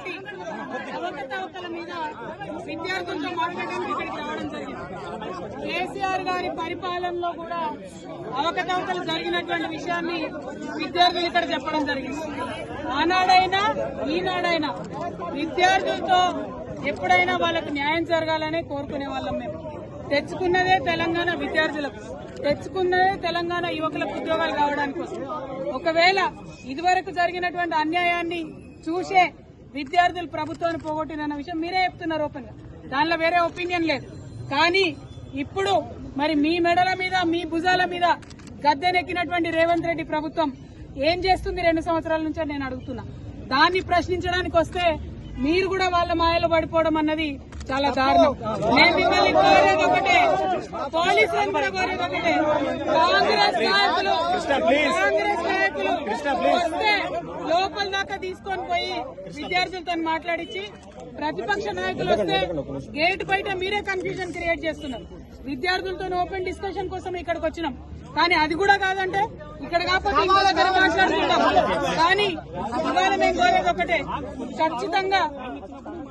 జరిగినటువంటి అవకతవకల మీద విద్యార్థులతో మాట్లాడడానికి ఇక్కడికి రావడం జరిగింది. కేసీఆర్ గారి పరిపాలనలో కూడా అవకతవకలు జరిగినటువంటి విషయాన్ని విద్యార్థులు ఇక్కడ చెప్పడం జరిగింది. ఆనాడైనా ఈనాడైనా విద్యార్థులతో ఎప్పుడైనా వాళ్ళకు న్యాయం జరగాలనే కోరుకునే వాళ్ళం. మేము తెచ్చుకున్నదే తెలంగాణ విద్యార్థులకు, తెచ్చుకున్నదే తెలంగాణ యువకులకు ఉద్యోగాలు కావడానికి కోసం. ఒకవేళ ఇదివరకు జరిగినటువంటి అన్యాయాన్ని చూసే విద్యార్థులు ప్రభుత్వాన్ని పోగొట్టిన విషయం మీరే చెప్తున్నారు ఓపెన్ గా, దానిలో వేరే ఒపీనియన్ లేదు. కానీ ఇప్పుడు మరి మీ మెడల మీద మీ భుజాల మీద గద్దెనెక్కినటువంటి రేవంత్ రెడ్డి ప్రభుత్వం ఏం చేస్తుంది 2 సంవత్సరాల నుంచి నేను అడుగుతున్నా. దాన్ని ప్రశ్నించడానికి వస్తే మీరు కూడా వాళ్ళ మాయలో పడిపోవడం అన్నది చాలా దారుణం. నేను మిమ్మల్ని కోరేది ఒకటే, పోలీసులను కూడా కోరేది ఒకటే, కాంగ్రెస్ నాయకులు వస్తే లోపల దాకా తీసుకొని పోయి విద్యార్థులతో మాట్లాడించి, ప్రతిపక్ష నాయకులు వస్తే గేట్ బయట మీరే కన్ఫ్యూజన్ క్రియేట్ చేస్తున్నారు. విద్యార్థులతో ఓపెన్ డిస్కషన్ కోసం ఇక్కడికి వచ్చినాం, కానీ అది కూడా కాదంటే ఇక్కడ కాకపోతే ఇంకో దగ్గర మాట్లాడుకుంటాం. కానీ ఇవాళ మేము కోరేది ఒకటే,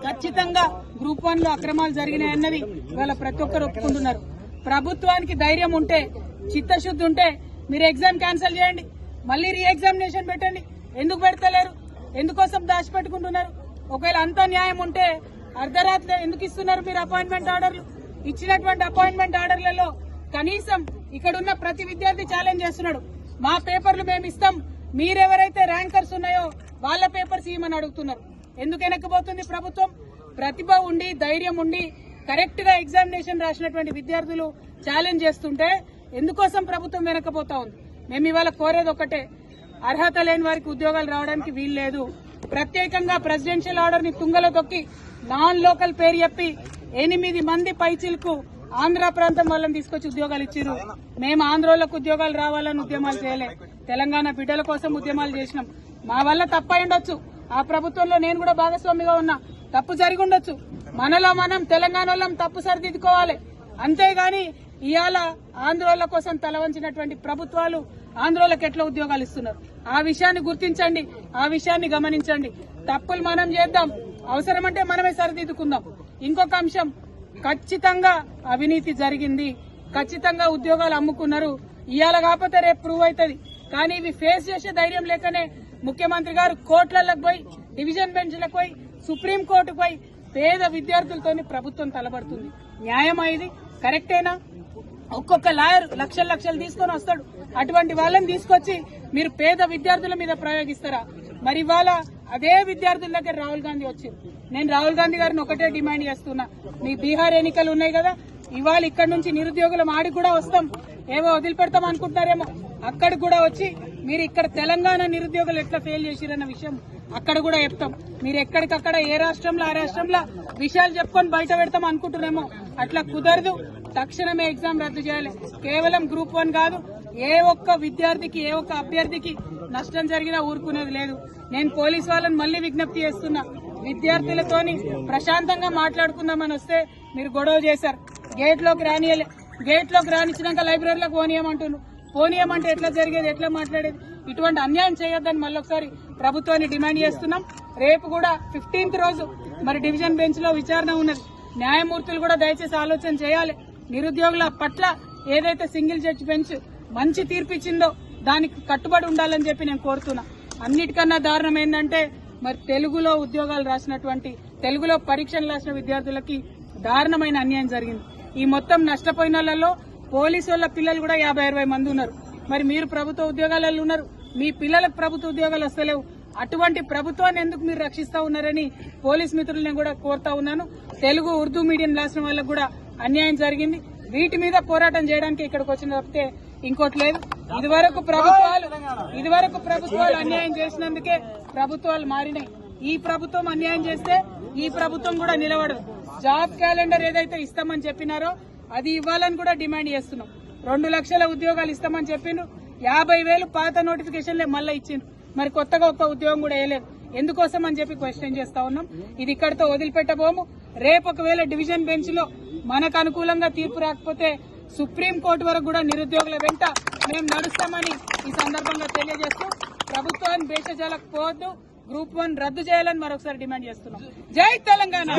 ఖచ్చితంగా గ్రూప్ 1 లో అక్రమాలు జరిగినాయన్నది ఇవాళ ప్రతి ఒక్కరు ఒప్పుకుంటున్నారు. ప్రభుత్వానికి ధైర్యం ఉంటే, చిత్తశుద్ధి ఉంటే మీరు ఎగ్జామ్ క్యాన్సిల్ చేయండి, మళ్ళీ రీ ఎగ్జామినేషన్ పెట్టండి. ఎందుకు పెడతలేరు? ఎందుకోసం దాచిపెట్టుకుంటున్నారు? ఒకవేళ అంత న్యాయం ఉంటే అర్ధరాత్రి ఎందుకు ఇస్తున్నారు మీరు అపాయింట్మెంట్ ఆర్డర్లు? ఇచ్చినటువంటి అపాయింట్మెంట్ ఆర్డర్లలో కనీసం ఇక్కడున్న ప్రతి విద్యార్థి ఛాలెంజ్ చేస్తున్నాడు, మా పేపర్లు మేము ఇస్తాం, మీరెవరైతే ర్యాంకర్స్ ఉన్నాయో వాళ్ళ పేపర్స్ ఇవ్వమని అడుగుతున్నారు. ఎందుకు వెనక్కిపోతుంది ప్రభుత్వం? ప్రతిభ ఉండి ధైర్యం ఉండి కరెక్ట్ గా ఎగ్జామినేషన్ రాసినటువంటి విద్యార్థులు ఛాలెంజ్ చేస్తుంటే ఎందుకోసం ప్రభుత్వం వెనక్కిపోతా ఉంది? మేము ఇవాళ కోరేది ఒకటే, అర్హత లేని వారికి ఉద్యోగాలు రావడానికి వీల్లేదు. ప్రత్యేకంగా ప్రెసిడెన్షియల్ ఆర్డర్ ని తుంగలో తొక్కి నాన్ లోకల్ పేరు చెప్పి 8 మంది పైచిలకు ఆంధ్ర ప్రాంతం వాళ్ళని తీసుకొచ్చి ఉద్యోగాలు ఇచ్చారు. మేము ఆంధ్రోళ్లకు ఉద్యోగాలు రావాలని ఉద్యమాలు చేయలే, తెలంగాణ బిడ్డల కోసం ఉద్యమాలు చేసినాం. మా వల్ల తప్పై ఉండొచ్చు, ఆ ప్రభుత్వంలో నేను కూడా భాగస్వామిగా ఉన్నా, తప్పు జరిగి ఉండొచ్చు. మనలో మనం తెలంగాణ వాళ్ళం తప్పు సరిదిద్దుకోవాలి. అంతేగాని ఇవాళ ఆంధ్రోళ్ల కోసం తలవంచినటువంటి ప్రభుత్వాలు ఆంధ్రోళ్లకు ఎట్లా ఉద్యోగాలు ఇస్తున్నారు? ఆ విషయాన్ని గుర్తించండి, ఆ విషయాన్ని గమనించండి. తప్పులు మనం చేద్దాం, అవసరమంటే మనమే సరిదిద్దుకుందాం. ఇంకొక అంశం, ఖచ్చితంగా అవినీతి జరిగింది, ఖచ్చితంగా ఉద్యోగాలు అమ్ముకున్నారు. ఇవాళ కాకపోతే రేపు ప్రూవ్ అవుతుంది. కానీ ఇవి ఫేస్ చేసే ధైర్యం లేకనే ముఖ్యమంత్రి గారు కోర్టులకు పోయి, డివిజన్ బెంచ్లకు పోయి, సుప్రీంకోర్టుకు పోయి పేద విద్యార్థులతోని ప్రభుత్వం తలబడుతుంది. న్యాయమా ఇది? కరెక్టేనా? ఒక్కొక్క లాయర్ లక్షలు తీసుకొని వస్తాడు, అటువంటి వాళ్ళని తీసుకొచ్చి మీరు పేద విద్యార్థుల మీద ప్రయోగిస్తారా? మరి ఇవాళ అదే విద్యార్థుల దగ్గర రాహుల్ గాంధీ వచ్చింది. నేను రాహుల్ గాంధీ గారిని ఒకటే డిమాండ్ చేస్తున్నా, మీ బీహార్ ఎన్నికలు ఉన్నాయి కదా, ఇవాళ ఇక్కడ నుంచి నిరుద్యోగుల ఆడికి కూడా వస్తాం, ఏవో వదిలిపెడతాం అనుకుంటున్నారేమో, అక్కడికి కూడా వచ్చి మీరు ఇక్కడ తెలంగాణ నిరుద్యోగులు ఎట్లా ఫెయిల్ చేసిరన్న విషయం అక్కడ కూడా చెప్తాం. మీరు ఎక్కడికక్కడ ఏ రాష్ట్రంలో ఆ రాష్ట్రంలో విషయాలు చెప్పుకొని బయట పెడతాం అనుకుంటున్నారేమో, అట్లా కుదరదు. తక్షణమే ఎగ్జామ్ రద్దు చేయాలి. కేవలం గ్రూప్ 1 కాదు, ఏ ఒక్క విద్యార్థికి ఏ ఒక్క అభ్యర్థికి నష్టం జరిగినా ఊరుకునేది లేదు. నేను పోలీసు వాళ్ళని మళ్లీ విజ్ఞప్తి చేస్తున్నా, విద్యార్థులతోని ప్రశాంతంగా మాట్లాడుకుందామని వస్తే మీరు గొడవ చేశారు, గేట్లోకి రానియలే. గేట్లోకి రానిచ్చినాక లైబ్రరీలోకి పోనీయమంటే ఎట్లా జరిగేది, ఎట్లా మాట్లాడేది? ఇటువంటి అన్యాయం చేయొద్దని మళ్ళొకసారి ప్రభుత్వాన్ని డిమాండ్ చేస్తున్నాం. రేపు కూడా 15th రోజు మరి డివిజన్ బెంచ్ లో విచారణ ఉన్నది. న్యాయమూర్తులు కూడా దయచేసి ఆలోచన చేయాలి. నిరుద్యోగుల పట్ల ఏదైతే సింగిల్ జడ్జి బెంచ్ మంచి తీర్పిచ్చిందో దానికి కట్టుబడి ఉండాలని చెప్పి నేను కోరుతున్నా. అన్నిటికన్నా దారుణం ఏంటంటే మరి తెలుగులో ఉద్యోగాలు రాసినటువంటి, తెలుగులో పరీక్షలు రాసిన విద్యార్థులకి దారుణమైన అన్యాయం జరిగింది. ఈ మొత్తం నష్టపోయిన వాళ్ళలో పోలీసు వాళ్ళ పిల్లలు కూడా 50-60 మంది ఉన్నారు. మరి మీరు ప్రభుత్వ ఉద్యోగాలలో ఉన్నారు, మీ పిల్లలకు ప్రభుత్వ ఉద్యోగాలు వస్తలేవు. అటువంటి ప్రభుత్వాన్ని ఎందుకు మీరు రక్షిస్తా ఉన్నారని పోలీస్ మిత్రులను కూడా కోరుతా ఉన్నాను. తెలుగు ఉర్దూ మీడియం రాసిన వాళ్ళకు కూడా అన్యాయం జరిగింది. వీటి మీద పోరాటం చేయడానికి ఇక్కడికి వచ్చిన తప్పితే ఇంకోటి లేదు. ఇదివరకు ప్రభుత్వాలు అన్యాయం చేసినందుకే ప్రభుత్వాలు మారినాయి. ఈ ప్రభుత్వం అన్యాయం చేస్తే ఈ ప్రభుత్వం కూడా నిలబడదు. జాబ్ క్యాలెండర్ ఏదైతే ఇస్తామని చెప్పినారో అది ఇవ్వాలని కూడా డిమాండ్ చేస్తున్నాం. 2 లక్షల ఉద్యోగాలు ఇస్తామని చెప్పిండ్రు, 50,000 పాత నోటిఫికేషన్లే మళ్ళీ ఇచ్చిండ్రు. మరి కొత్తగా ఒక్క ఉద్యోగం కూడా వేయలేదు. ఎందుకోసం అని చెప్పి క్వశ్చన్ చేస్తా ఉన్నాం. ఇది ఇక్కడితో వదిలిపెట్టబోము. రేపు ఒకవేళ డివిజన్ బెంచ్ లో మనకు అనుకూలంగా తీర్పు రాకపోతే సుప్రీంకోర్టు వరకు కూడా నిరుద్యోగుల వెంట మేము నడుస్తామని ఈ సందర్భంగా తెలియజేస్తూ ప్రభుత్వాన్ని భేషజాలకు పోవద్దు, గ్రూప్ 1 రద్దు చేయాలని మరొకసారి డిమాండ్ చేస్తున్నాం. జై తెలంగాణ.